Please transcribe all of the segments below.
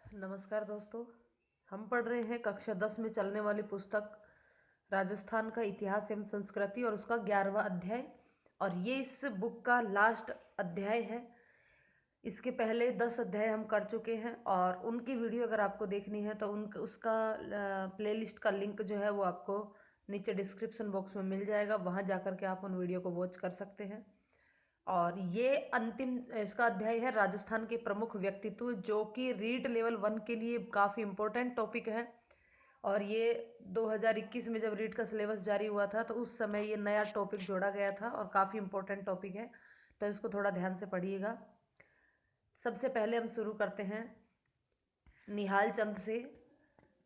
नमस्कार दोस्तों। हम पढ़ रहे हैं कक्षा 10 में चलने वाली पुस्तक राजस्थान का इतिहास एवं संस्कृति और उसका 11वां अध्याय, और ये इस बुक का लास्ट अध्याय है। इसके पहले 10 अध्याय हम कर चुके हैं और उनकी वीडियो अगर आपको देखनी है तो उसका प्लेलिस्ट का लिंक जो है वो आपको नीचे डिस्क्रिप्शन बॉक्स में मिल जाएगा, वहाँ जाकर के आप उन वीडियो को वॉच कर सकते हैं। और ये अंतिम इसका अध्याय है राजस्थान के प्रमुख व्यक्तित्व, जो कि रीड लेवल 1 के लिए काफ़ी इम्पोर्टेंट टॉपिक है। और ये 2021 में जब रीड का सिलेबस जारी हुआ था तो उस समय ये नया टॉपिक जोड़ा गया था और काफ़ी इम्पोर्टेंट टॉपिक है, तो इसको थोड़ा ध्यान से पढ़िएगा। सबसे पहले हम शुरू करते हैं निहाल चंद से।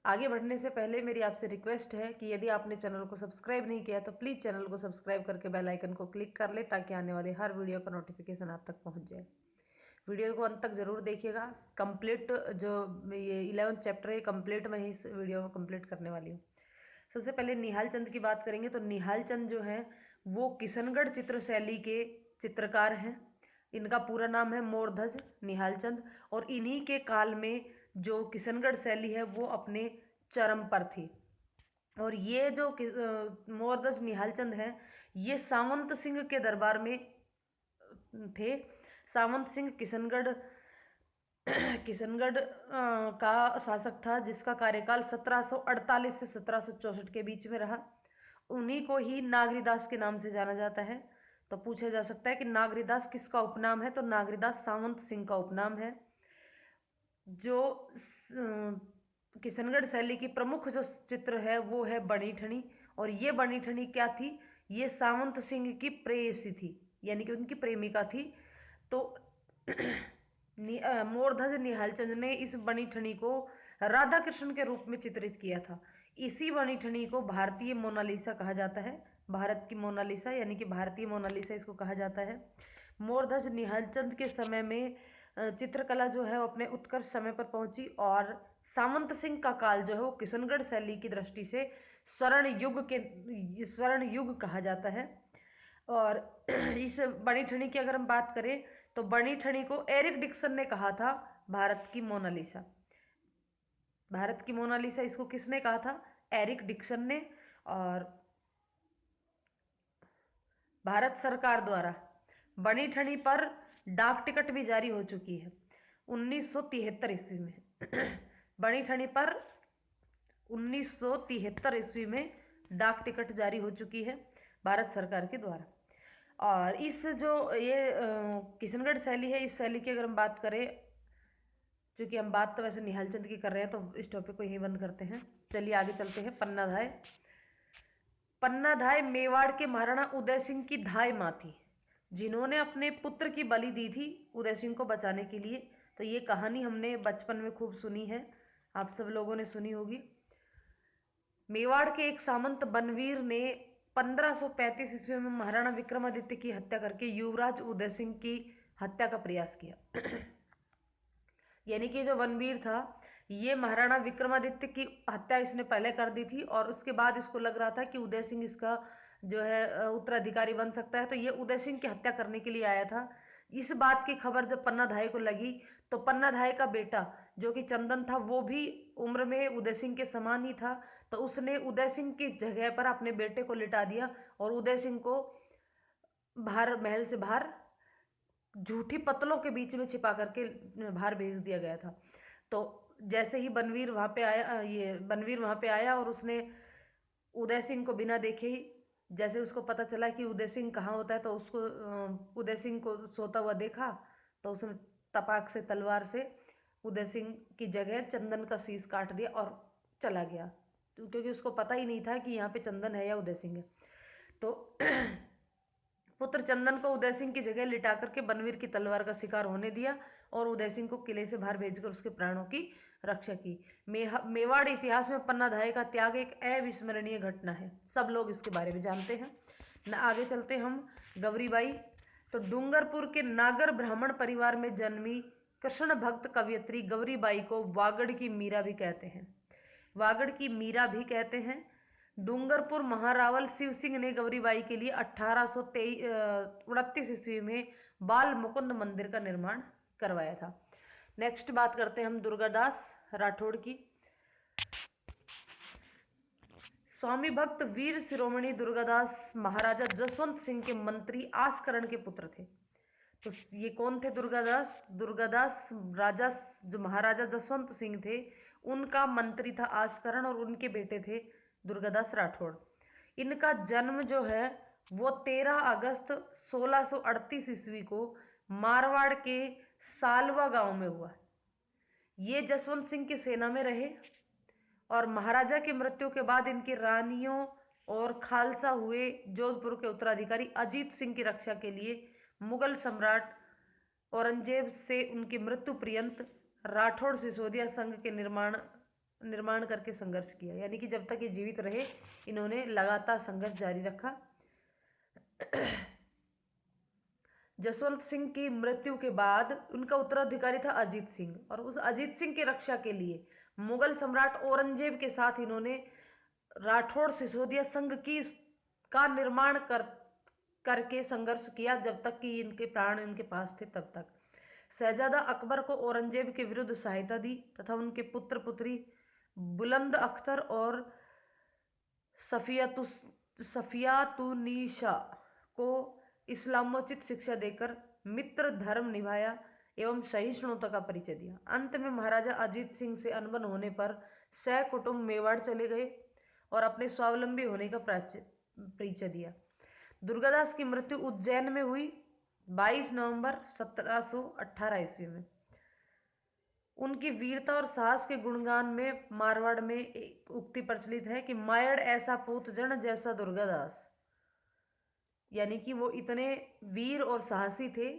आगे बढ़ने से पहले मेरी आपसे रिक्वेस्ट है कि यदि आपने चैनल को सब्सक्राइब नहीं किया तो प्लीज़ चैनल को सब्सक्राइब करके बेल आइकन को क्लिक कर ले, ताकि आने वाले हर वीडियो का नोटिफिकेशन आप तक पहुंच जाए। वीडियो को अंत तक जरूर देखिएगा। कंप्लीट जो ये 11th चैप्टर है कंप्लीट मैं इस वीडियो में कंप्लीट करने वाली हूँ। सबसे पहले निहाल चंद की बात करेंगे तो निहाल चंद जो है वो किशनगढ़ चित्र शैली के चित्रकार हैं। इनका पूरा नाम है मोरध्वज निहाल चंद, और इन्हीं के काल में जो किशनगढ़ शैली है वो अपने चरम पर थी। और ये जो मोरध्वज निहाल चंद हैं ये सावंत सिंह के दरबार में थे। सावंत सिंह किशनगढ़ किशनगढ़ का शासक था, जिसका कार्यकाल 1748 से 1764 के बीच में रहा। उन्हीं को ही नागरीदास के नाम से जाना जाता है। तो पूछा जा सकता है कि नागरीदास किसका उपनाम है, तो नागरीदास सावंत सिंह का उपनाम है। जो किशनगढ़ शैली की प्रमुख जो चित्र है वो है बनी ठनी, और ये बनी ठनी क्या थी, ये सावंत सिंह की प्रेयसी थी, यानी कि उनकी प्रेमिका थी। तो मोरध्वज निहाल चंद ने इस बनी ठनी को राधा कृष्ण के रूप में चित्रित किया था। इसी बनी ठनी को भारतीय मोनालिसा कहा जाता है। भारत की मोनालिसा यानी कि भारतीय मोनालिसा इसको कहा जाता है। मोरध्वज निहाल चंद के समय में चित्रकला जो है वो अपने उत्कर्ष समय पर पहुंची, और सावंत सिंह का काल जो है वो किशनगढ़ शैली की दृष्टि से स्वर्ण युग कहा जाता है। और इस बनी ठनी की अगर हम बात करें तो बनी ठनी को एरिक डिक्सन ने कहा था भारत की मोनालिसा। भारत की मोनालिसा इसको किसने कहा था, एरिक डिक्सन ने। और भारत सरकार द्वारा बनी ठनी पर डाक टिकट भी जारी हो चुकी है 1973 ईस्वी में। बनी ठनी पर 1973 ईस्वी में डाक टिकट जारी हो चुकी है भारत सरकार के द्वारा। और इस जो ये किशनगढ़ शैली है, इस शैली की अगर हम बात करें, क्योंकि हम बात तो वैसे निहाल चंद की कर रहे हैं तो इस टॉपिक को यहीं बंद करते हैं। चलिए आगे चलते हैं। पन्ना धाय। पन्ना धाय मेवाड़ के महाराणा उदय सिंह की धाय माँ थी, जिन्होंने अपने पुत्र की बलि दी थी उदय सिंह को बचाने के लिए। तो ये कहानी हमने बचपन में खूब सुनी है, आप सब लोगों ने सुनी होगी। मेवाड़ के एक सामंत बनवीर ने 1535 ईस्वी में महाराणा विक्रमादित्य की हत्या करके युवराज उदय सिंह की हत्या का प्रयास किया। यानी कि जो बनवीर था ये महाराणा विक्रमादित्य की हत्या इसने पहले कर दी थी, और उसके बाद इसको लग रहा था कि उदय सिंह इसका जो है उत्तराधिकारी बन सकता है, तो ये उदय सिंह की हत्या करने के लिए आया था। इस बात की खबर जब पन्ना धाय को लगी तो पन्ना धाय का बेटा जो कि चंदन था वो भी उम्र में उदय सिंह के समान ही था, तो उसने उदय सिंह की जगह पर अपने बेटे को लिटा दिया और उदय सिंह को बाहर, महल से बाहर झूठी पत्तलों के बीच में छिपा करके बाहर भेज दिया गया था। तो जैसे ही बनवीर वहाँ पे आया, ये बनवीर वहाँ पे आया और उसने उदय सिंह को बिना देखे ही, जैसे उसको पता चला कि उदय सिंह कहाँ होता है, तो उसको उदय सिंह को सोता हुआ देखा, तो उसने तपाक से तलवार से उदय सिंह की जगह चंदन का शीश काट दिया और चला गया, तो क्योंकि उसको पता ही नहीं था कि यहाँ पे चंदन है या उदय सिंह है। तो पुत्र चंदन को उदय सिंह की जगह लिटा करके बनवीर की तलवार का शिकार होने दिया और उदय सिंह को किले से बाहर भेजकर उसके प्राणों की रक्षा की। मेवाड़ इतिहास में पन्ना धाय का त्याग एक अविस्मरणीय घटना है, सब लोग इसके बारे में जानते हैं। आगे चलते हम गौरीबाई। तो डूंगरपुर के नागर ब्राह्मण परिवार में जन्मी कृष्ण भक्त कवयित्री गौरीबाई को वागड़ की मीरा भी कहते हैं। वागड़ की मीरा भी कहते हैं। डूंगरपुर महारावल शिव सिंह ने गौरीबाई के लिए 1829 ईस्वी में बाल मुकुंद मंदिर का निर्माण करवाया था। नेक्स्ट बात करते हैं हम दुर्गादास। राठौड़ की। स्वामी भक्त वीर शिरोमणि दुर्गादास महाराजा जसवंत सिंह के मंत्री आस्करण के पुत्र थे। तो ये कौन थे? दुर्गादास। दुर्गादास राजा जो महाराजा जसवंत सिंह थे उनका मंत्री था आस्करण, और उनके बेटे थे दुर्गादास राठौड़। इनका जन्म जो है वो 13 अगस्त 1638 ईस्वी को मारवाड़ के सालवा गांव में हुआ। ये जसवंत सिंह की सेना में रहे और महाराजा की मृत्यु के बाद इनकी रानियों और खालसा हुए जोधपुर के उत्तराधिकारी अजीत सिंह की रक्षा के लिए मुगल सम्राट औरंगजेब से उनकी मृत्यु पर्यंत राठौड़ सिसोदिया संघ के निर्माण करके संघर्ष किया। यानी कि जब तक ये जीवित रहे इन्होंने लगातार संघर्ष जारी रखा। जसवंत सिंह की मृत्यु के बाद उनका उत्तराधिकारी था अजीत सिंह, और उस अजीत सिंह की रक्षा के लिए मुगल सम्राट औरंगजेब के साथ इन्होंने राठौड़ सिसोदिया संघ की का निर्माण करके संघर्ष किया जब तक कि इनके प्राण इनके पास थे तब तक। शहजादा अकबर को औरंगजेब के विरुद्ध सहायता दी तथा उनके पुत्र पुत्री बुलंद अख्तर और सफियातुन्निसा को इस्लामोचित शिक्षा देकर मित्र धर्म निभाया एवं सहिष्णुता का परिचय दिया। अंत में महाराजा अजीत सिंह से अनबन होने पर सह कुटुंब मेवाड़ चले गए और अपने स्वावलंबी होने का परिचय दिया। दुर्गादास की मृत्यु उज्जैन में हुई 22 नवंबर 1718 ईस्वी में। उनकी वीरता और साहस के गुणगान में मारवाड़ में एक उक्ति प्रचलित है कि मायड़ ऐसा पूत जन जैसा दुर्गादास। यानी कि वो इतने वीर और साहसी थे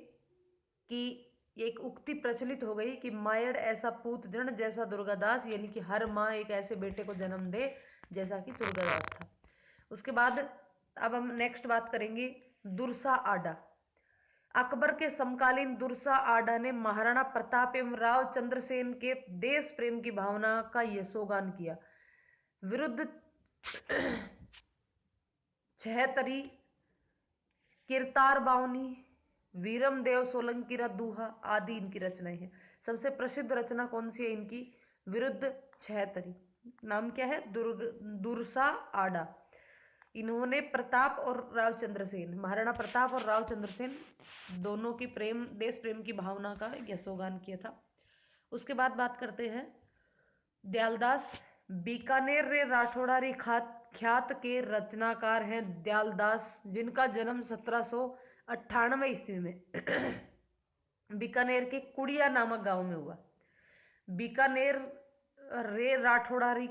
कि एक उक्ति प्रचलित हो गई कि मायड़ ऐसा पूत जन जैसा दुर्गादास, यानी कि हर माँ एक ऐसे बेटे को जन्म दे जैसा कि दुर्गादास था। उसके बाद अब हम नेक्स्ट बात करेंगे दुर्सा आडा। अकबर के समकालीन दुर्सा आडा ने महाराणा प्रताप एवं राव चंद्रसेन के देश प्रेम की भावना का यशोगान किया। विरुद्ध छहतरी, किरतार बावनी, वीरम देव सोलंकी दूहा आदि इनकी रचनाएं हैं। सबसे प्रसिद्ध रचना कौन सी है इनकी? विरुद्ध छहतरी। नाम क्या है? दुर्सा आडा। इन्होंने प्रताप और राव चंद्रसेन, महाराणा प्रताप और राव चंद्रसेन दोनों की देश प्रेम की भावना का यशोगान किया था। उसके बाद बात करते हैं दयालदास। बीकानेर रे राठौड़ारी ख्यात के रचनाकार हैं दयालदास, जिनका जन्म 1798 ईस्वी में बीकानेर के कुड़िया नामक गांव में हुआ। बीकानेर रे राठौड़ारी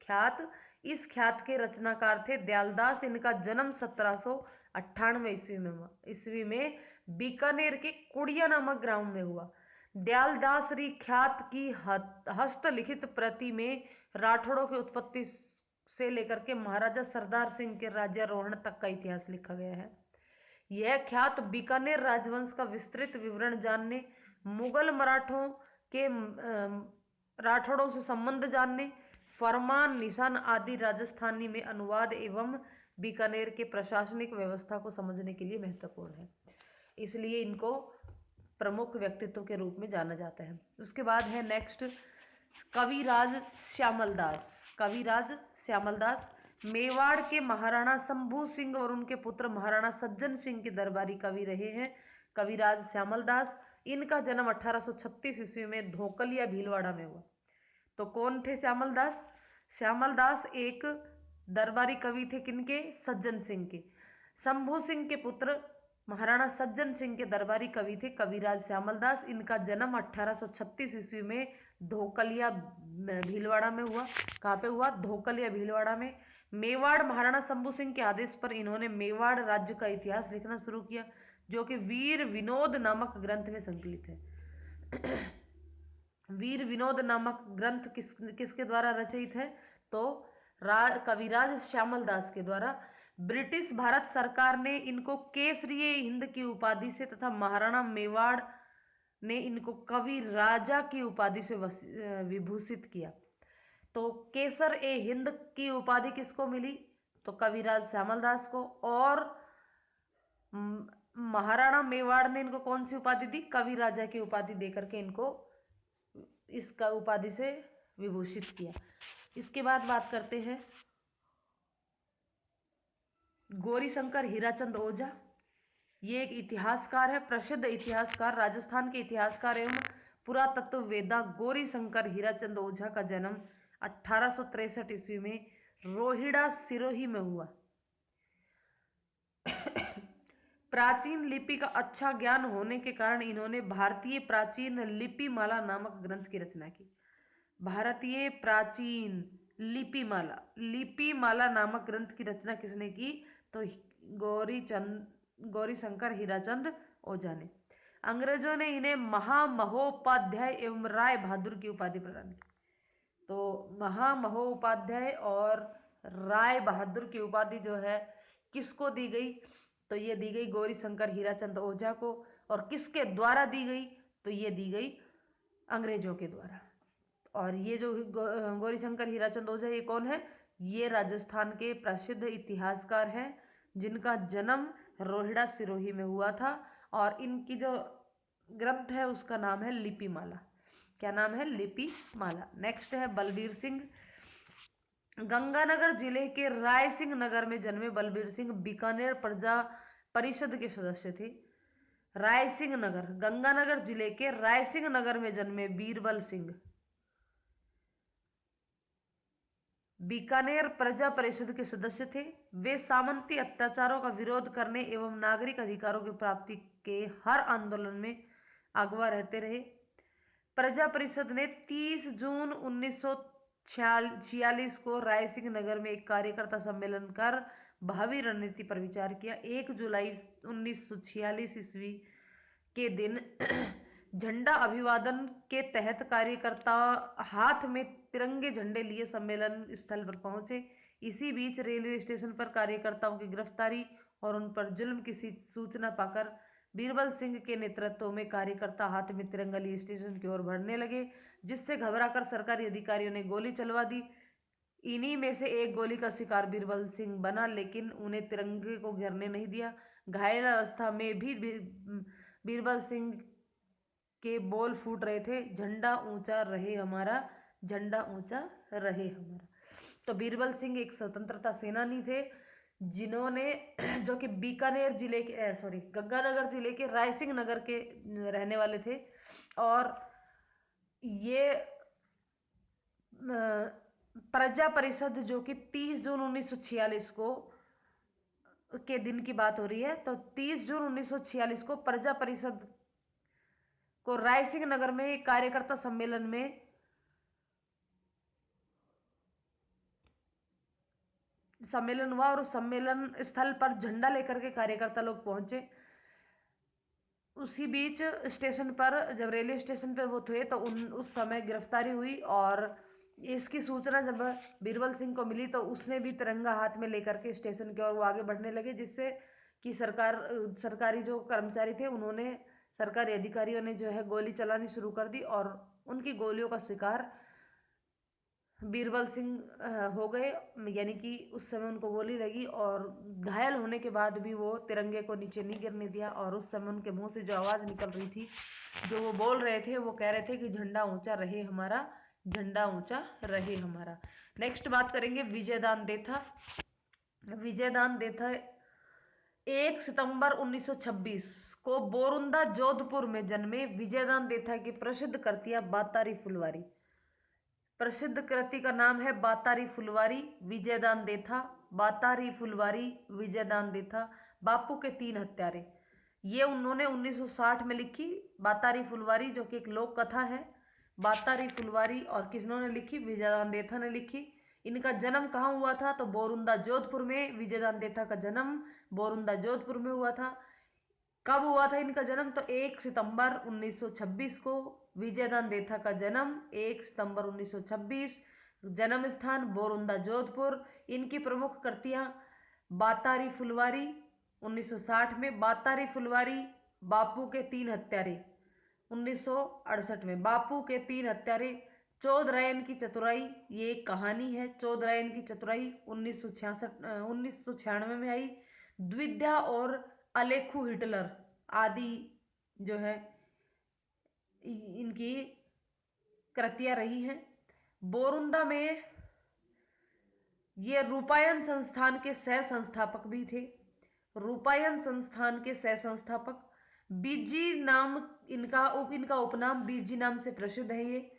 ख्यात, इस ख्यात के रचनाकार थे दयालदास। इनका जन्म 1798 ईस्वी में बीकानेर के कुड़िया नामक ग्राम में हुआ। दयालदास री ख्यात की हस्तलिखित प्रति में राठौड़ों की उत्पत्ति से लेकर के महाराजा सरदार सिंह के राज्यारोहण तक का इतिहास लिखा गया है। यह ख्यात बीकानेर राजवंश का विस्तृत विवरण जानने, मुगल मराठों के राठौड़ों से संबंध जानने, फरमान निशान आदि राजस्थानी में अनुवाद एवं बीकानेर के प्रशासनिक व्यवस्था को समझने के लिए महत्वपूर्ण है। इसलिए इनको प्रमुख व्यक्तित्व के रूप में जाना जाता है। उसके बाद है नेक्स्ट कविराज श्यामलदास। कविराज श्यामलदास मेवाड़ के महाराणा शंभू सिंह और उनके पुत्र महाराणा सज्जन सिंह के दरबारी कवि रहे हैं। कविराज श्यामलदास, इनका जन्म 1836 ईस्वी में धोकलिया भीलवाड़ा में हुआ। तो कौन थे श्यामलदास? श्यामलदास एक दरबारी कवि थे किनके? सज्जन सिंह के। शंभू सिंह के पुत्र महाराणा सज्जन सिंह के दरबारी कवि थे कविराज श्यामलदास। इनका जन्म 1836 ईस्वी में धोकलिया भीलवाड़ा में हुआ। कहाँ पे हुआ? धोकलिया भीलवाड़ा में। मेवाड़ महाराणा शंभू सिंह के आदेश पर इन्होंने मेवाड़ राज्य का इतिहास लिखना शुरू किया, जो कि वीर विनोद नामक ग्रंथ में संकलित है। वीर विनोद नामक ग्रंथ किसके द्वारा रचित है? तो कविराज श्यामलदास के द्वारा। ब्रिटिश भारत सरकार ने इनको केसरिये हिंद की उपाधि से तथा महाराणा मेवाड़ ने इनको कवि राजा की उपाधि से विभूषित किया। तो केसर ए हिंद की उपाधि किसको मिली? तो कविराज श्यामलदास को। और महाराणा मेवाड़ ने इनको कौन सी उपाधि दी? कवि राजा की उपाधि देकर के इनको इसका उपाधि से विभूषित किया। इसके बाद बात करते हैं गौरीशंकर हीराचंद ओझा। ये एक इतिहासकार है, प्रसिद्ध इतिहासकार, राजस्थान के इतिहासकार एवं पुरातत्ववेत्ता गौरीशंकर हीराचंद ओझा का जन्म 1863 ईस्वी में रोहिड़ा सिरोही में हुआ। प्राचीन लिपि का अच्छा ज्ञान होने के कारण इन्होंने भारतीय प्राचीन लिपि माला नामक ग्रंथ की रचना की। भारतीय प्राचीन लिपि माला नामक ग्रंथ की रचना किसने की? तो गौरीशंकर हीराचंद ओझा ने। अंग्रेजों ने इन्हें महामहोपाध्याय एवं राय बहादुर की उपाधि प्रदान की। तो महामहोपाध्याय और राय बहादुर की उपाधि जो है किसको दी गई? तो ये दी गई गौरीशंकर हीराचंद ओझा को। और किसके द्वारा दी गई? तो ये दी गई अंग्रेजों के द्वारा। और ये जो गौरीशंकर हीराचंद ओझा ये कौन है? ये राजस्थान के प्रसिद्ध इतिहासकार हैं जिनका जन्म रोहिड़ा सिरोही में हुआ था। और इनकी जो ग्रंथ है उसका नाम है लिपि माला। क्या नाम है? लिपि माला। नेक्स्ट है बलबीर सिंह। गंगानगर जिले के रायसिंह नगर में जन्मे बलबीर सिंह बीकानेर प्रजा परिषद के सदस्य थे। रायसिंह नगर, गंगानगर जिले के रायसिंह नगर में जन्मे बीरबल सिंह बीकानेर प्रजा परिषद के सदस्य थे। वे सामंती अत्याचारों का विरोध करने एवं नागरिक अधिकारों की प्राप्ति के हर आंदोलन में अगवा रहते रहे। प्रजा परिषद ने 30 जून 1946 को रायसिंह नगर में एक कार्यकर्ता सम्मेलन कर भावी रणनीति पर विचार किया। 1 जुलाई 1946 ईस्वी के दिन झंडा अभिवादन के तहत कार्यकर्ता हाथ में तिरंगे झंडे लिए सम्मेलन स्थल पर पहुंचे। इसी बीच रेलवे स्टेशन पर कार्यकर्ताओं की गिरफ्तारी और उन पर जुल्म की सूचना पाकर बीरबल सिंह के नेतृत्व में कार्यकर्ता हाथ में तिरंगा लिए स्टेशन की ओर बढ़ने लगे, जिससे घबराकर सरकारी अधिकारियों ने गोली चलवा दी। इन्हीं में से एक गोली का शिकार बीरबल सिंह बना, लेकिन उन्हें तिरंगे को गिरने नहीं दिया। घायल अवस्था में भी बीरबल सिंह के बोल फूट रहे थे, झंडा ऊंचा रहे हमारा, झंडा ऊंचा रहे हमारा। तो बीरबल सिंह एक स्वतंत्रता सेनानी थे जिन्होंने जो कि बीकानेर जिले के गंगानगर जिले के रायसिंह नगर के रहने वाले थे। और ये प्रजा परिषद जो कि 30 जून 1946 को के दिन की बात हो रही है, तो 30 जून 1946 को प्रजा परिषद को रायसिंह नगर में कार्यकर्ता सम्मेलन में सम्मेलन हुआ और उस सम्मेलन स्थल पर झंडा लेकर के कार्यकर्ता लोग पहुंचे। उसी बीच स्टेशन पर जब रेलवे स्टेशन पर वो थे तो उस समय गिरफ्तारी हुई। और इसकी सूचना जब बीरबल सिंह को मिली तो उसने भी तिरंगा हाथ में लेकर के स्टेशन की ओर वो आगे बढ़ने लगे, जिससे कि सरकारी जो कर्मचारी थे उन्होंने, सरकारी अधिकारियों ने जो है गोली चलानी शुरू कर दी और उनकी गोलियों का शिकार बीरबल सिंह हो गए। यानी कि उस समय उनको गोली लगी और घायल होने के बाद भी वो तिरंगे को नीचे नहीं गिरने दिया। और उस समय उनके मुंह से जो आवाज़ निकल रही थी, जो वो बोल रहे थे, वो कह रहे थे कि झंडा ऊंचा रहे हमारा, झंडा ऊंचा रहे हमारा। नेक्स्ट बात करेंगे विजयदान देथा। विजयदान देथा 1 सितंबर 1926 को बोरुंदा जोधपुर में जन्मे। विजयदान देथा की प्रसिद्ध कृतियां बातारी फुलवारी। प्रसिद्ध कृति का नाम है बातारी फुलवारी विजयदान देथा। बातारी फुलवारी विजयदान देथा। बापू के 3 हत्यारे, ये उन्होंने 1960 में लिखी। बातारी फुलवारी जो कि एक लोक कथा है। बातारी फुलवारी और किसने लिखी? विजयदान देथा ने लिखी। इनका जन्म कहाँ हुआ था? तो बोरुंदा जोधपुर में। विजयदान देथा का जन्म बोरुंदा जोधपुर में हुआ था। कब हुआ था इनका जन्म? तो 1 सितंबर 1926 को विजयदान देथा का जन्म 1 सितंबर 1926। जन्म स्थान बोरुंदा जोधपुर। इनकी प्रमुख कृतियां बातारी फुलवारी 1960 में, बातारी फुलवारी, बापू के 3 हत्यारे 1968 में, बापू के 3 हत्यारे, चौधरायन की चतुराई, ये एक कहानी है। चौधरायन की चतुराई 1996 में आई। द्विध्या और अलेखू हिटलर आदि जो है इनकी कृतियां रही हैं। बोरुंदा में ये रूपायन संस्थान के सह संस्थापक भी थे। रूपायन संस्थान के सह संस्थापक। बीजी नाम इनका उपनाम बीजी नाम से प्रसिद्ध है। ये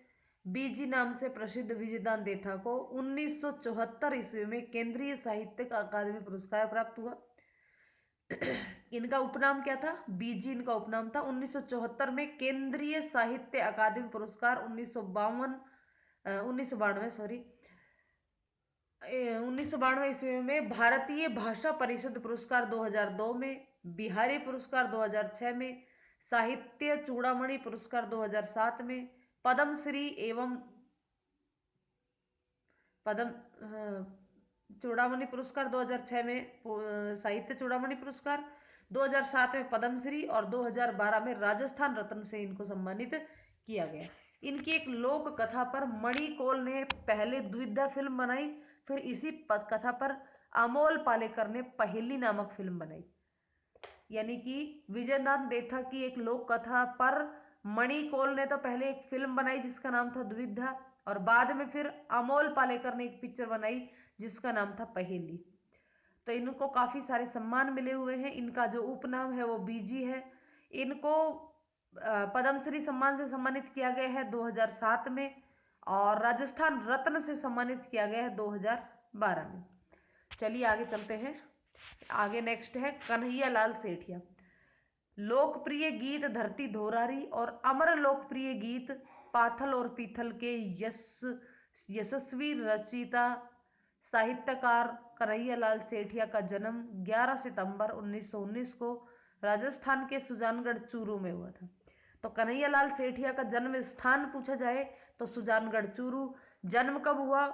बीजी नाम से प्रसिद्ध विजयदान देथा को 1974 ईस्वी में केंद्रीय साहित्यिक अकादमी पुरस्कार प्राप्त हुआ। इनका उपनाम क्या था? बीजी इनका उपनाम था। 1974 में केंद्रीय साहित्य अकादमी पुरस्कार 1992 ईस्वी में भारतीय भाषा परिषद पुरस्कार 2002 में, बिहारी पुरस्कार 2006 में, साहित्य चूड़ामणि पुरस्कार 2007 में, पद्मश्री एवं चूड़ामणि पुरस्कार 2006 में साहित्य चूड़ामणि पुरस्कार, 2007 में पद्मश्री और 2012 में राजस्थान रत्न से इनको सम्मानित किया गया। इनकी एक लोक कथा पर मणिकौल ने पहले द्विधा फिल्म बनाई, फिर इसी कथा पर अमोल पालेकर ने पहेली नामक फिल्म बनाई। यानी कि विजयदान देथा की एक लोक कथा पर मणिकौल ने तो पहले एक फिल्म बनाई जिसका नाम था द्विधा, और बाद में फिर अमोल पालेकर ने एक पिक्चर बनाई जिसका नाम था पहेली। तो इनको काफ़ी सारे सम्मान मिले हुए हैं। इनका जो उपनाम है वो बीजी है। इनको पद्मश्री सम्मान से सम्मानित किया गया है 2007 में, और राजस्थान रत्न से सम्मानित किया गया है 2012 में। चलिए आगे चलते हैं। आगे नेक्स्ट है कन्हैया लाल सेठिया। लोकप्रिय गीत धरती धोरारी और अमर लोकप्रिय गीत पाथल और पीथल के यशस्वी रचयिता साहित्यकार कन्हैया लाल सेठिया का जन्म 11 सितंबर 1919 को राजस्थान के सुजानगढ़ चूरू में हुआ था। तो कन्हैया लाल सेठिया का जन्म स्थान पूछा जाए तो सुजानगढ़ चूरू। जन्म कब हुआ?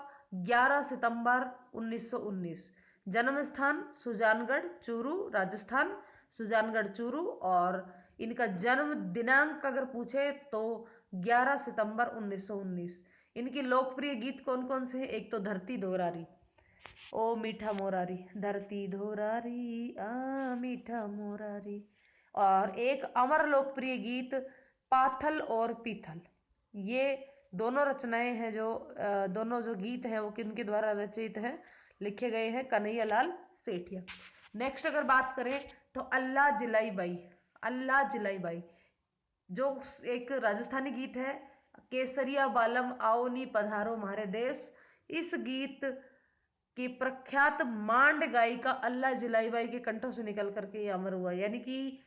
11 सितंबर 1919। जन्म स्थान सुजानगढ़ चूरू, राजस्थान, सुजानगढ़ चूरू। और इनका जन्म दिनांक अगर पूछे तो 11 सितंबर 1919। इनकी लोकप्रिय गीत कौन कौन से हैं? एक तो धरती धोरारी, ओ मीठा मोरारी, धरती धोरारी आ मीठा मोरारी। और एक अमर लोकप्रिय गीत पाथल और पीथल। ये दोनों रचनाएं हैं दोनों जो गीत हैं वो किनके द्वारा रचित है, लिखे गए हैं कन्हैया लाल सेठिया। नेक्स्ट अगर बात करें तो अल्लाह जिलाई बाई। अल्लाह जिलाई बाई जो एक राजस्थानी गीत है, केसरिया बालम आओ नी पधारो म्हारे देश। इस गीत की प्रख्यात मांड गायिका अल्लाह जिलाई बाई के कंठों से निकल करके ये अमर हुआ। यानी कि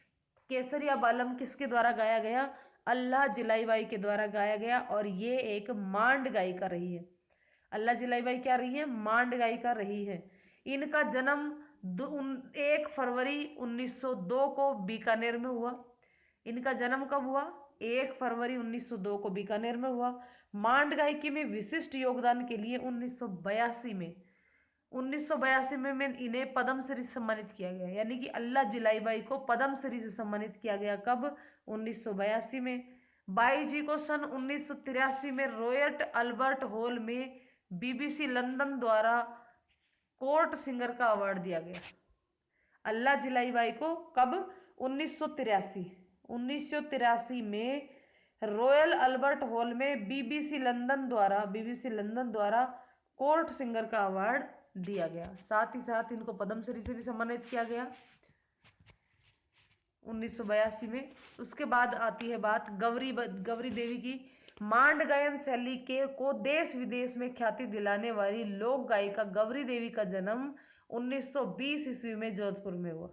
केसरिया बालम किसके द्वारा गाया गया? अल्लाह जिलाई बाई के द्वारा गाया गया, और ये एक मांड गायिका रही है। अल्लाह जिलाई बाई क्या रही है? मांड गायिका रही है। इनका जन्म 1 फरवरी 1902 को बीकानेर में हुआ। इनका जन्म कब हुआ? 1 फरवरी 1902 को बीकानेर में हुआ। मांड गायकी में विशिष्ट योगदान के लिए 1982 में इन्हें पद्मश्री से सम्मानित किया गया। यानी कि अल्लाह जिलाई बाई को पद्मश्री से सम्मानित किया गया। कब? 1982 में। बाई जी को सन 1983 में रॉयल अल्बर्ट हॉल में BBC लंदन द्वारा कोर्ट सिंगर का अवार्ड दिया गया। अल्लाह जिलाई बाई को कब? 1983 में रॉयल अल्बर्ट हॉल में BBC लंदन द्वारा कोर्ट सिंगर का अवार्ड दिया गया। साथ ही साथ इनको पद्मश्री से भी सम्मानित किया गया 1982 में। उसके बाद आती है बात गौरी देवी की। मांड गायन शैली को देश विदेश में ख्याति दिलाने वाली लोक गायिका गौरी देवी का जन्म 1920 ईस्वी में जोधपुर में हुआ।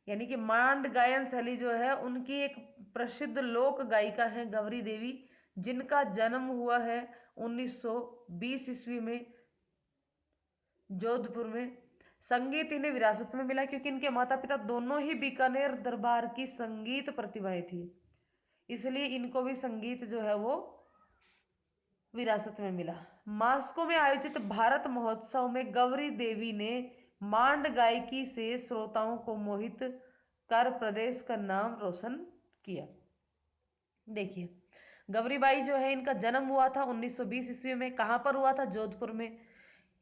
यानी कि मांड गायन शैली जो है उनकी एक प्रसिद्ध लोक गायिका है गौरी देवी, जिनका जन्म हुआ है 1920 ईस्वी में जोधपुर में। संगीत इन्हें विरासत में मिला क्योंकि इनके माता पिता दोनों ही बीकानेर दरबार की संगीत प्रतिभाएं थी, इसलिए इनको भी संगीत जो है वो विरासत में मिला। मास्को में आयोजित भारत महोत्सव में गौरी देवी ने मांड गायकी से श्रोताओं को मोहित कर प्रदेश का नाम रोशन किया। देखिए गौरीबाई जो है इनका जन्म हुआ था 1920 ईस्वी में। कहाँ पर हुआ था? जोधपुर में।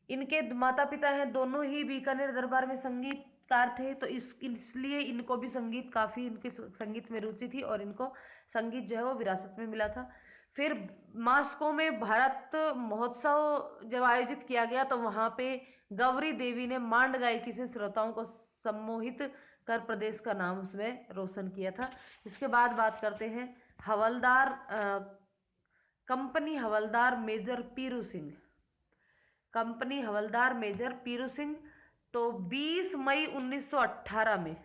इनके माता पिता हैं दोनों ही बीकानेर दरबार में संगीतकार थे, तो इसलिए इनको भी संगीत काफ़ी इनके संगीत में रुचि थी और इनको संगीत जो है वो विरासत में मिला था। फिर मास्को में भारत महोत्सव जब आयोजित किया गया तो वहां पे गौरी देवी ने मांड गायकी से श्रोताओं को सम्मोहित कर प्रदेश का नाम उसमें रोशन किया था। इसके बाद बात करते हैं हवलदार कंपनी हवलदार मेजर पीरू सिंह। कंपनी हवलदार मेजर पीरू सिंह तो 20 मई 1918 में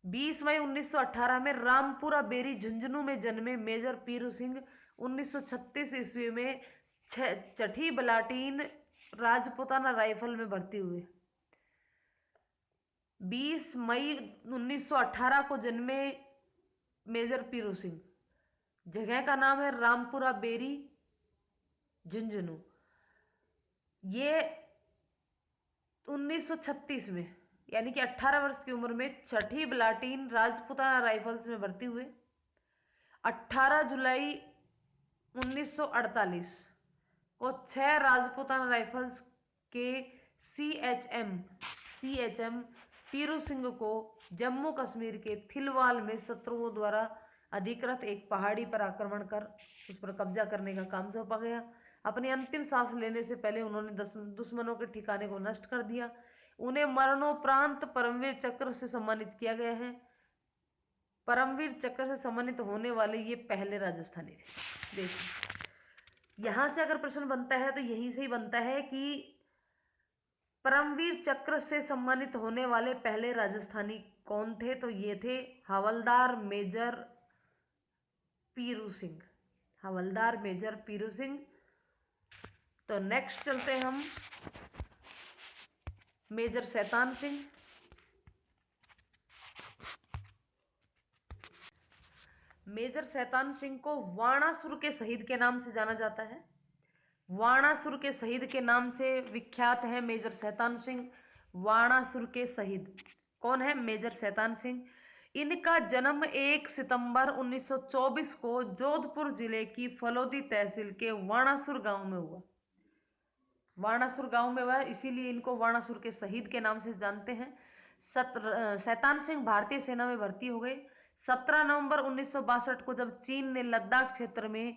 20 मई 1918 में रामपुरा बेरी झुंझुनू में जन्मे मेजर पीरू सिंह 1936 ईस्वी में छठी बटालियन राजपूताना राइफल में भर्ती हुए। 20 मई 1918 को जन्मे मेजर पीरू सिंह, जगह का नाम है रामपुरा बेरी झुंझुनू। ये 1936 में यानी कि 18 वर्ष की उम्र में छठी बटालियन राजपूताना राइफल्स में भर्ती हुए। 18 जुलाई 1948 को 6 राजपूताना राइफल्स के सीएचएम पीरू सिंह को जम्मू कश्मीर के थिलवाल में शत्रुओं द्वारा अधिकृत एक पहाड़ी पर आक्रमण कर उस पर कब्जा करने का काम सौंपा गया। अपनी अंतिम सांस लेने से पहले उन्होंने दुश्मनों के ठिकाने को नष्ट कर दिया। उन्हें मरणोपरांत परमवीर चक्र से सम्मानित किया गया है। परमवीर चक्र से सम्मानित होने वाले ये पहले राजस्थानी थे। देखिए यहां से अगर प्रश्न बनता है तो यहीं से ही बनता है कि परमवीर चक्र से सम्मानित होने वाले पहले राजस्थानी कौन थे, तो ये थे हवलदार मेजर पीरू सिंह। हवलदार मेजर पीरू सिंह। तो नेक्स्ट चलते हैं हम मेजर शैतान सिंह। मेजर शैतान सिंह को वाणासुर के शहीद के नाम से जाना जाता है। वाणासुर के शहीद के नाम से विख्यात है मेजर शैतान सिंह। वाणासुर के शहीद कौन है? मेजर शैतान सिंह। इनका जन्म 1 सितंबर 1924 को जोधपुर जिले की फलोदी तहसील के वाणासुर गांव में हुआ। वाणासुर गांव में हुआ, इसीलिए इनको वाणासुर के शहीद के नाम से जानते हैं। शैतान सिंह भारतीय सेना में भर्ती हो गए। 17 नवंबर 1962 को जब चीन ने लद्दाख क्षेत्र में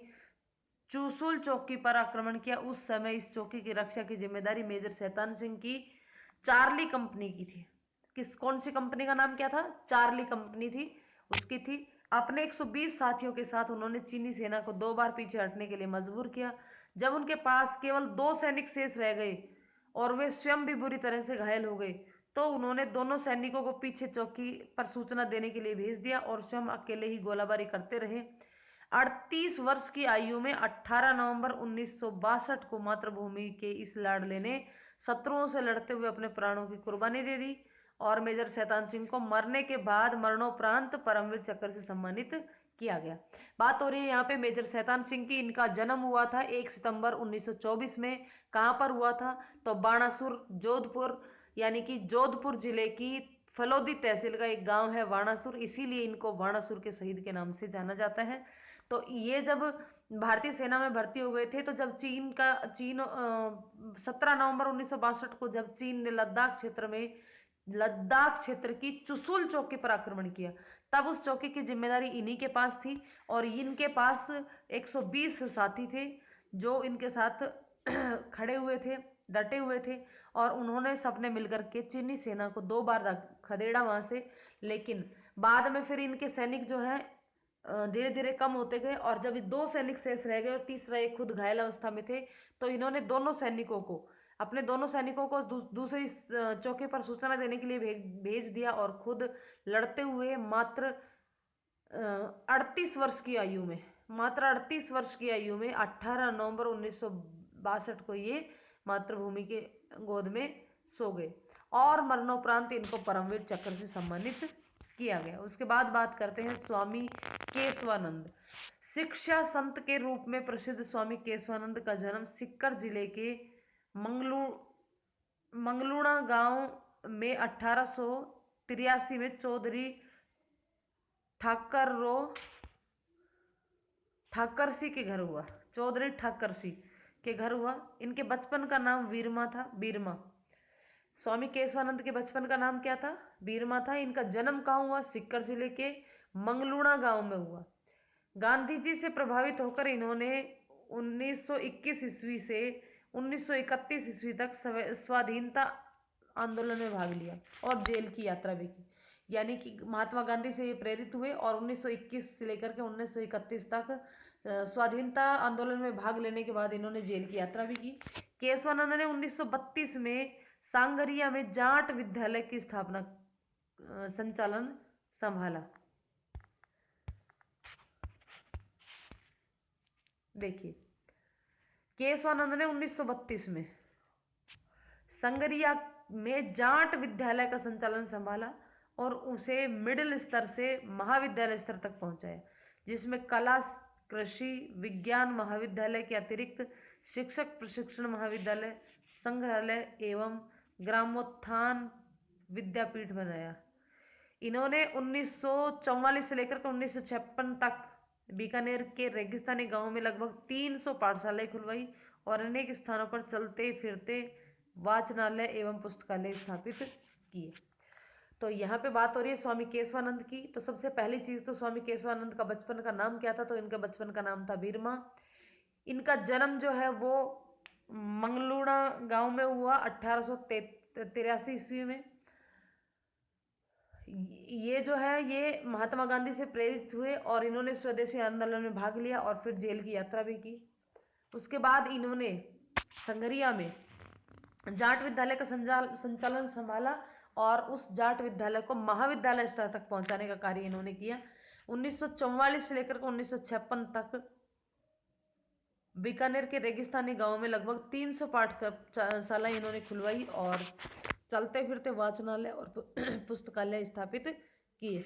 चुशुल चौकी पर आक्रमण किया, उस समय इस चौकी की रक्षा की जिम्मेदारी मेजर शैतान सिंह की चार्ली कंपनी की थी। कौन सी कंपनी का नाम क्या था? चार्ली कंपनी थी, उसकी थी। अपने 120 साथियों के साथ उन्होंने चीनी सेना को 2 बार पीछे हटने के लिए मजबूर किया। जब उनके पास केवल 2 सैनिक शेष रह गए और वे स्वयं भी बुरी तरह से घायल हो गए, तो उन्होंने दोनों सैनिकों को पीछे चौकी पर सूचना देने के लिए भेज दिया और स्वयं अकेले ही गोलाबारी करते रहे। 38 वर्ष की आयु में 18 नवंबर 1962 को मातृभूमि के इस लाडले ने शत्रुओं से लड़ते हुए अपने प्राणों की कुर्बानी दे दी और मेजर शैतान सिंह को मरने के बाद मरणोपरांत परमवीर चक्र से सम्मानित किया गया। बात हो रही है यहाँ पे मेजर शैतान सिंह की। इनका जन्म हुआ था 1 सितंबर 1924 में। कहाँ पर हुआ था? तो बाणासुर, जोधपुर, यानी कि जोधपुर जिले की फलोदी तहसील का एक गांव है वाणासुर, इसीलिए इनको वाणासुर के शहीद के नाम से जाना जाता है। तो ये जब भारतीय सेना में भर्ती हो गए थे, तो जब 17 नवंबर 1962 को जब चीन ने लद्दाख क्षेत्र की चुशुल चौकी पर आक्रमण किया, तब उस चौकी की जिम्मेदारी इन्हीं के पास थी और इनके पास 120 साथी थे जो इनके साथ खड़े हुए थे, डटे हुए थे और उन्होंने सबने मिलकर के चीनी सेना को 2 बार खदेड़ा वहां से। लेकिन बाद में फिर इनके सैनिक जो है धीरे धीरे कम होते गए और जब 2 सैनिक शेष रह गए और तीसरा एक खुद घायल अवस्था में थे, तो इन्होंने अपने दोनों सैनिकों को दूसरी चौकी पर सूचना देने के लिए भेज दिया और खुद लड़ते हुए मात्र 38 वर्ष की आयु में 18 नवंबर 1962 को ये मातृभूमि के गोद में सो गए और मरणोपरांत इनको परमवीर चक्र से सम्मानित किया गया। उसके बाद बात करते हैं स्वामी केशवानंद। शिक्षा संत के रूप में प्रसिद्ध स्वामी केशवानंद का जन्म सीकर जिले के मंगलूणा गांव में 1883 में चौधरी ठाकरसी के घर हुआ। चौधरी ठाकरसी के घर हुआ। इनके बचपन का नाम वीरमा था, बीरमा। स्वामी केशवानंद के बचपन का नाम क्या था? बीरमा था। इनका जन्म कहाँ हुआ? सीकर जिले के मंगलूणा गांव में हुआ। गांधी जी से प्रभावित होकर इन्होंने 1921 ईस्वी से 1931 ईस्वी तक स्वाधीनता आंदोलन में भाग लिया और जेल की यात्रा भी की। यानी कि महात्मा गांधी से ये प्रेरित हुए और 1921 से लेकर के 1931 तक स्वाधीनता आंदोलन में भाग लेने के बाद इन्होंने जेल की यात्रा भी की। केशवानंद ने 1932 में सांगरिया में जाट विद्यालय की स्थापना संचालन संभाला। देखिए, केशवानंद ने 1932 में संगरिया में जाट विद्यालय का संचालन संभाला और उसे मिडिल स्तर से महाविद्यालय स्तर तक पहुंचाया, जिसमें कला, कृषि विज्ञान महाविद्यालय के अतिरिक्त शिक्षक प्रशिक्षण महाविद्यालय, संग्रहालय एवं ग्रामोत्थान विद्यापीठ बनाया। इन्होंने 1944 से लेकर 1956 तक बीकानेर के रेगिस्तानी गांवों में लगभग 300 पाठशालाएं खुलवाई और अनेक स्थानों पर चलते फिरते वाचनालय एवं पुस्तकालय स्थापित किए। तो यहाँ पे बात हो रही है स्वामी केशवानंद की। तो सबसे पहली चीज़ तो स्वामी केशवानंद का बचपन का नाम क्या था? तो इनका बचपन का नाम था बीरमा। इनका जन्म जो है वो मंगलूड़ा गांव में हुआ 1883 ईस्वी में। ये जो है ये महात्मा गांधी से प्रेरित हुए और इन्होंने स्वदेशी आंदोलन में भाग लिया और फिर जेल की यात्रा भी की। उसके बाद इन्होंने संगरिया में जाट विद्यालय का संचालन संभाला और उस जाट विद्यालय को महाविद्यालय स्तर तक पहुंचाने का कार्य इन्होंने किया। 1944 से लेकर 1956 तक बीकानेर के रेगिस्तानी गांव में लगभग 300 पाठशाला इन्होंने खुलवाई और चलते फिरते वाचनालय और पुस्तकालय स्थापित किए।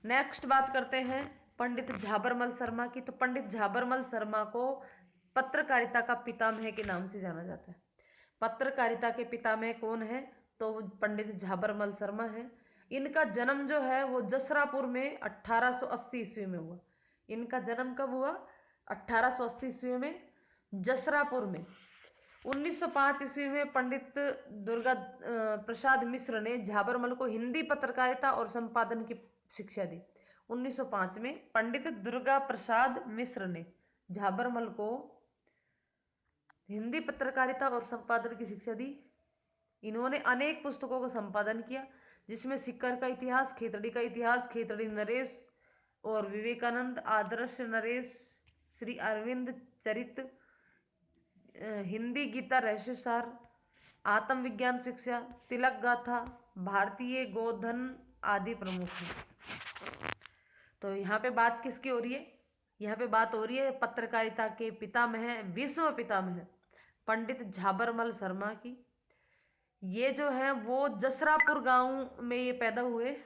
नेक्स्ट बात करते हैं पंडित झाबरमल शर्मा की। तो पंडित झाबरमल शर्मा को पत्रकारिता का पितामह के नाम से जाना जाता है। पत्रकारिता के पितामह कौन है? तो पंडित झाबरमल शर्मा है। इनका जन्म जो है वो जसरापुर में 1880 ईस्वी में हुआ। इनका जन्म कब हुआ? 1880 ईस्वी में जसरापुर में। 1905 ईस्वी में पंडित दुर्गा प्रसाद मिश्र ने झाबरमल को हिंदी पत्रकारिता और संपादन की शिक्षा दी। 1905 में पंडित दुर्गा प्रसाद मिश्र ने झाबरमल को हिंदी पत्रकारिता और संपादन की शिक्षा दी। इन्होंने अनेक पुस्तकों का संपादन किया, जिसमें सिक्कर का इतिहास, खेतड़ी का इतिहास, खेतड़ी नरेश और विवेकानंद, आदर्श नरेश, श्री अरविंद चरित, हिंदी गीता रहस्यसार, आत्मविज्ञान शिक्षा, तिलक गाथा, भारतीय गोधन आदि प्रमुख हैं। तो यहाँ पे बात किसकी हो रही है? यहाँ पे बात हो रही है पत्रकारिता के पितामह, विश्व पितामह पंडित झाबरमल शर्मा की। ये जो है वो जसरापुर गांव में ये पैदा हुए।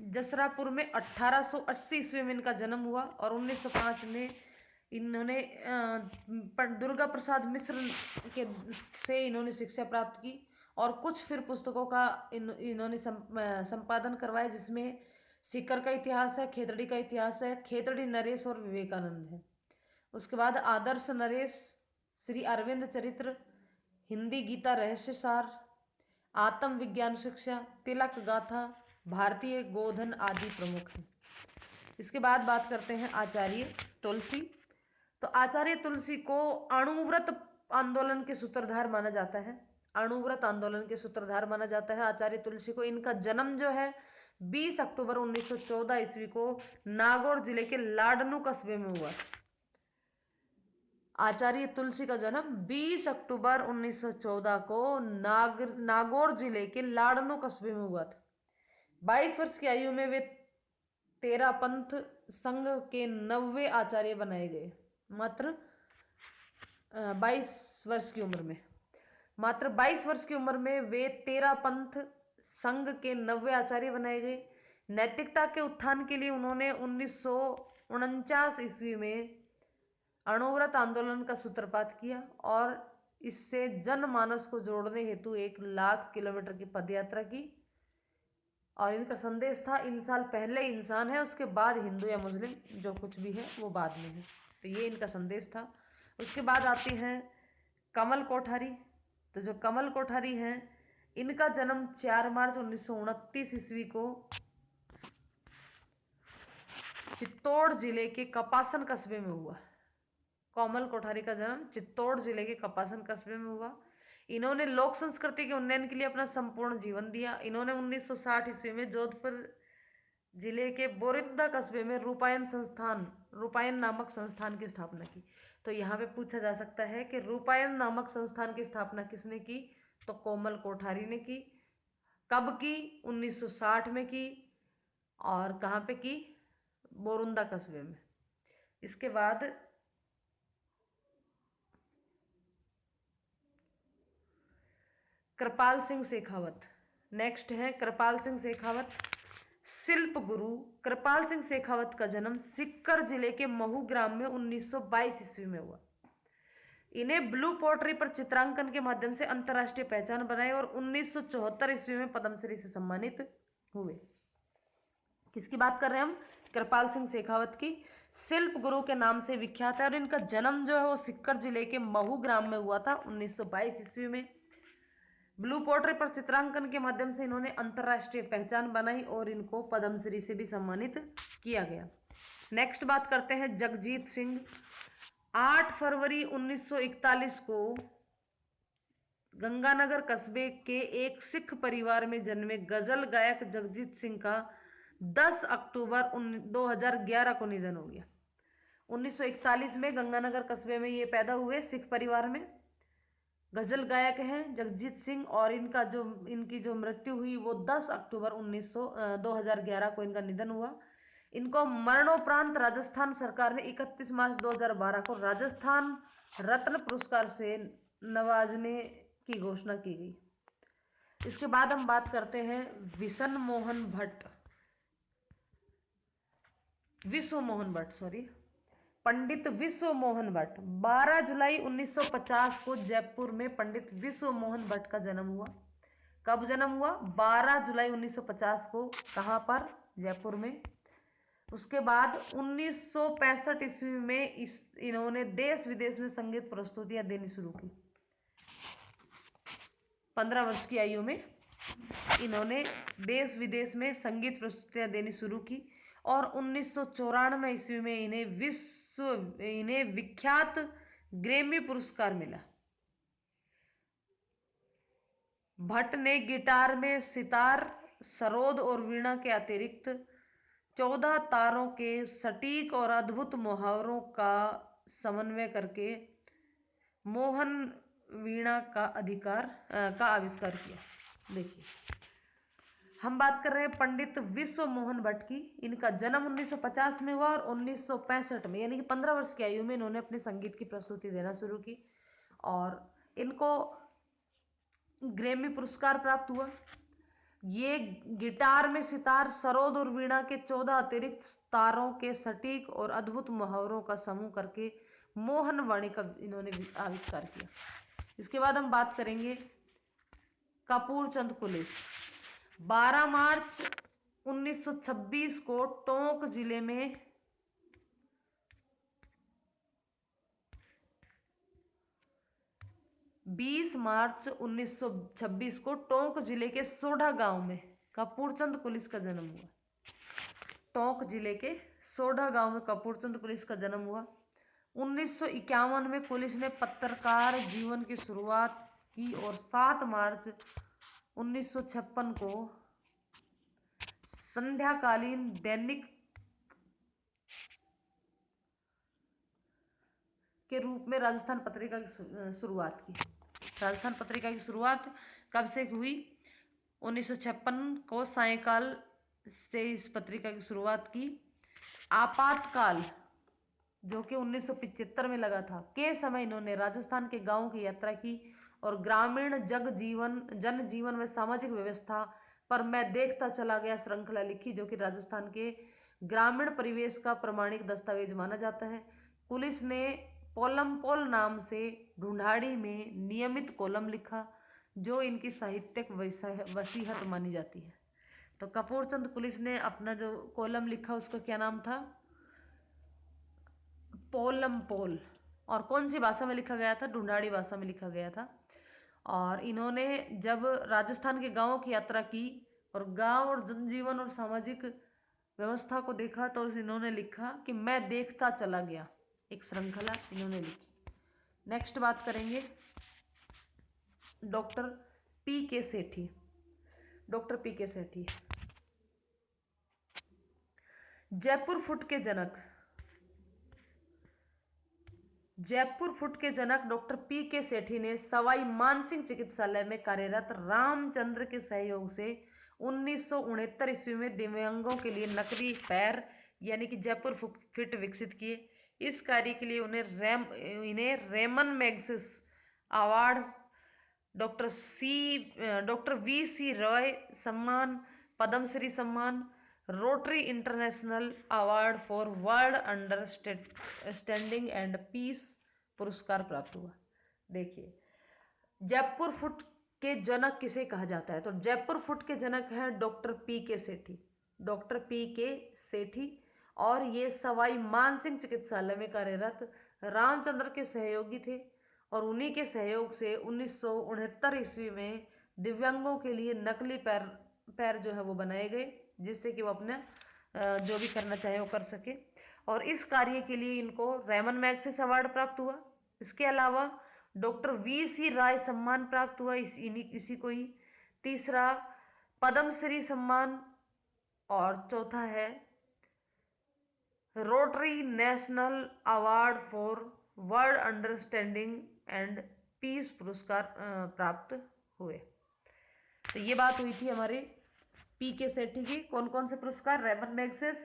जसरापुर में 1880 ईस्वी में इनका जन्म हुआ और 1905 में इन्होंने दुर्गा प्रसाद मिश्र के से इन्होंने शिक्षा प्राप्त की और कुछ फिर पुस्तकों का इन्होंने संपादन करवाया, जिसमें सिक्कर का इतिहास है, खेतड़ी का इतिहास है, खेतड़ी नरेश और विवेकानंद है। उसके बाद आदर्श नरेश, श्री अरविंद चरित्र, हिंदी गीता रहस्यसार, आत्मविज्ञान शिक्षा, तिलक गाथा, भारतीय गोधन आदि प्रमुख हैं। इसके बाद बात करते हैं आचार्य तुलसी। तो आचार्य तुलसी को अणुव्रत आंदोलन के सूत्रधार माना जाता है। अणुव्रत आंदोलन के सूत्रधार माना जाता है आचार्य तुलसी को। इनका जन्म जो है 20 अक्टूबर 1914 ईस्वी को नागौर जिले के लाडनू कस्बे में हुआ। आचार्य तुलसी का जन्म 20 अक्टूबर 1914 को नागौर जिले के लाडनू कस्बे में हुआ था। 22 वर्ष की आयु में वे तेरा पंथ संघ के 90वें आचार्य बनाए गए। मात्र 22 वर्ष की उम्र में वे तेरा पंथ संघ के 90वें आचार्य बनाए गए। नैतिकता के उत्थान के लिए उन्होंने 1949 ईस्वी में अणुव्रत आंदोलन का सूत्रपात किया और इससे जनमानस को जोड़ने हेतु 1 लाख किलोमीटर की पदयात्रा की। और इनका संदेश था, इंसान पहले इंसान है, उसके बाद हिंदू या मुस्लिम, जो कुछ भी है वो बाद में है। तो ये इनका संदेश था। उसके बाद आती हैं कमल कोठारी। तो जो कमल कोठारी हैं इनका जन्म 4 मार्च 1929 ईस्वी को चित्तौड़ जिले के कपासन कस्बे में हुआ। कोमल कोठारी का जन्म चित्तौड़ जिले के कपासन कस्बे में हुआ। इन्होंने लोक संस्कृति के उन्नयन के लिए अपना संपूर्ण जीवन दिया। इन्होंने 1960 ईस्वी में जोधपुर जिले के बोरिंदा कस्बे में रूपायन नामक संस्थान की स्थापना की। तो यहाँ पे पूछा जा सकता है कि रूपायन नामक संस्थान की स्थापना किसने की? तो कोमल कोठारी ने की। कब की? 1960 में की। और कहाँ पे की? बोरुंदा कस्बे में। इसके बाद कृपाल सिंह शेखावत। नेक्स्ट है कृपाल सिंह शेखावत, शिल्प गुरु। कृपाल सिंह शेखावत का जन्म सिक्कर जिले के महू ग्राम में 1922 ईस्वी में हुआ। इन्हें ब्लू पोट्री पर चित्रांकन के माध्यम से अंतर्राष्ट्रीय पहचान बनाई और 1974 ईस्वी में पद्मश्री से सम्मानित हुए। किसकी बात कर रहे हैं हम? कृपाल सिंह शेखावत की। शिल्प गुरु के नाम से विख्यात है और इनका जन्म जो है वो सिक्कर जिले के महू ग्राम में हुआ था 1922 ईस्वी में। ब्लू पोट्री पर चित्रांकन के माध्यम से इन्होंने अंतर्राष्ट्रीय पहचान बनाई और इनको पद्मश्री से भी सम्मानित किया गया। नेक्स्ट बात करते हैं जगजीत सिंह। 8 फरवरी 1941 को गंगानगर कस्बे के एक सिख परिवार में जन्मे गजल गायक जगजीत सिंह का 10 अक्टूबर 2011 को निधन हो गया। 1941 में गंगानगर कस्बे में ये पैदा हुए, सिख परिवार में। गजल गायक हैं जगजीत सिंह और इनकी जो मृत्यु हुई वो 10 अक्टूबर 2011 को इनका निधन हुआ। इनको मरणोपरांत राजस्थान सरकार ने 31 मार्च 2012 को राजस्थान रत्न पुरस्कार से नवाजने की घोषणा की गई। इसके बाद हम बात करते हैं विश्व मोहन भट्ट, पंडित विश्व मोहन भट्ट। 12 जुलाई 1950 को जयपुर में पंडित विश्व मोहन भट्ट का जन्म हुआ। कब जन्म हुआ? 12 जुलाई 1950 को। कहाँ पर? जयपुर में। उसके बाद 1965 ईस्वी में इन्होंने देश विदेश में संगीत प्रस्तुतियां देनी शुरू की। 15 वर्ष की आयु में इन्होंने देश विदेश में संगीत प्रस्तुतियां देनी शुरू की और 1994 ईस्वी में इन्हें विख्यात ग्रैमी पुरस्कार मिला। भट्ट ने गिटार में सितार, सरोद और वीणा के अतिरिक्त 14 तारों के सटीक और अद्भुत मुहावरों का समन्वय करके मोहन वीणा का आविष्कार किया। देखिए, हम बात कर रहे हैं पंडित विश्व मोहन भट्ट की। इनका जन्म 1950 में हुआ और 1965 में, यानी कि 15 वर्ष की आयु में इन्होंने अपने संगीत की प्रस्तुति देना शुरू की और इनको ग्रैमी पुरस्कार प्राप्त हुआ। ये गिटार में सितार, सरोद और वीणा के 14 अतिरिक्त तारों के सटीक और अद्भुत मुहावरों का समूह करके मोहन वाणी का इन्होंने आविष्कार किया। इसके बाद हम बात करेंगे कपूर चंद कुलिस। 12 मार्च 1926 को टोंक जिले में मार्च 1926 को टोंक जिले के सोढ़ा गांव में कपूरचंद कुलिस का जन्म हुआ। टोंक जिले के सोढ़ा गांव में कपूरचंद कुलिस का जन्म हुआ। 1951 में कुलिस ने पत्रकार जीवन की शुरुआत की और 7 मार्च 1956 को संध्याकालीन दैनिक के रूप में राजस्थान पत्रिका की शुरुआत की। राजस्थान पत्रिका की शुरुआत कब से हुई? 1956 को सायंकाल से इस पत्रिका की शुरुआत की। आपातकाल जो कि 1975 में लगा था के समय इन्होंने राजस्थान के गांवों की यात्रा की और ग्रामीण जनजीवन व सामाजिक व्यवस्था पर मैं देखता चला गया श्रृंखला लिखी, जो कि राजस्थान के ग्रामीण परिवेश का प्रमाणिक दस्तावेज माना जाता है। पुलिस ने पोलमपोल नाम से ढूंढाड़ी में नियमित कॉलम लिखा जो इनकी साहित्यिक वसीहत मानी जाती है। तो कपूरचंद कुलिस ने अपना जो कॉलम लिखा उसका क्या नाम था? पोलमपोल। और कौन सी भाषा में लिखा गया था? ढूंढाड़ी भाषा में लिखा गया था। और इन्होंने जब राजस्थान के गांवों की यात्रा की और गांव और जनजीवन और सामाजिक व्यवस्था को देखा तो इन्होंने लिखा कि मैं देखता चला गया, एक श्रृंखला इन्होंने लिखी। नेक्स्ट बात करेंगे डॉक्टर पी के सेठी। डॉक्टर पी के सेठी जयपुर फुट के जनक, जयपुर फुट के जनक डॉक्टर पी के सेठी ने सवाई मानसिंह चिकित्सालय में कार्यरत रामचंद्र के सहयोग से 1969 ईस्वी में दिव्यांगों के लिए नकली पैर यानी कि जयपुर फिट विकसित किए। इस कार्य के लिए इन्हें Ramon Magsaysay award, doctor V C Roy सम्मान, पद्मश्री सम्मान, Rotary international award for world understanding and peace पुरस्कार प्राप्त हुआ। देखिए जयपुर फुट के जनक किसे कहा जाता है, तो जयपुर फुट के जनक हैं डॉक्टर पी के सेठी, डॉक्टर पी के सेठी। और ये सवाई मानसिंह चिकित्सालय में कार्यरत रामचंद्र के सहयोगी थे और उन्हीं के सहयोग से 1969 ईस्वी में दिव्यांगों के लिए नकली पैर जो है वो बनाए गए, जिससे कि वो अपना जो भी करना चाहे वो कर सके। और इस कार्य के लिए इनको रेमन मैग्सेस अवार्ड प्राप्त हुआ। इसके अलावा डॉक्टर वी सी राय सम्मान प्राप्त हुआ इसी को ही। तीसरा पद्मश्री सम्मान और चौथा है Rotary national award for world understanding and peace पुरस्कार प्राप्त हुए। तो ये बात हुई थी हमारे पी के सेठी की। कौन कौन से पुरस्कार? Ramon Magsaysay,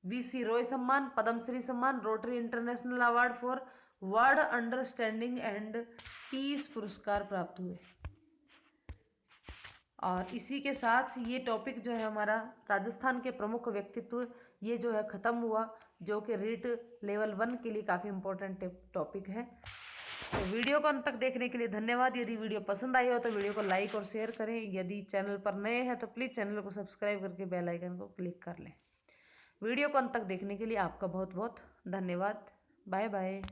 V C Roy सम्मान, पद्मश्री सम्मान, Rotary international award for world understanding and peace पुरस्कार प्राप्त हुए। और इसी के साथ ये टॉपिक जो है हमारा राजस्थान के प्रमुख व्यक्तित्व ये जो है ख़त्म हुआ, जो कि रीट लेवल 1 के लिए काफ़ी इम्पोर्टेंट टॉपिक है। तो वीडियो को अंत तक देखने के लिए धन्यवाद। यदि वीडियो पसंद आई हो तो वीडियो को लाइक और शेयर करें। यदि चैनल पर नए हैं तो प्लीज़ चैनल को सब्सक्राइब करके बेल आइकन को क्लिक कर लें। वीडियो को अंत तक देखने के लिए आपका बहुत बहुत धन्यवाद। Bye bye.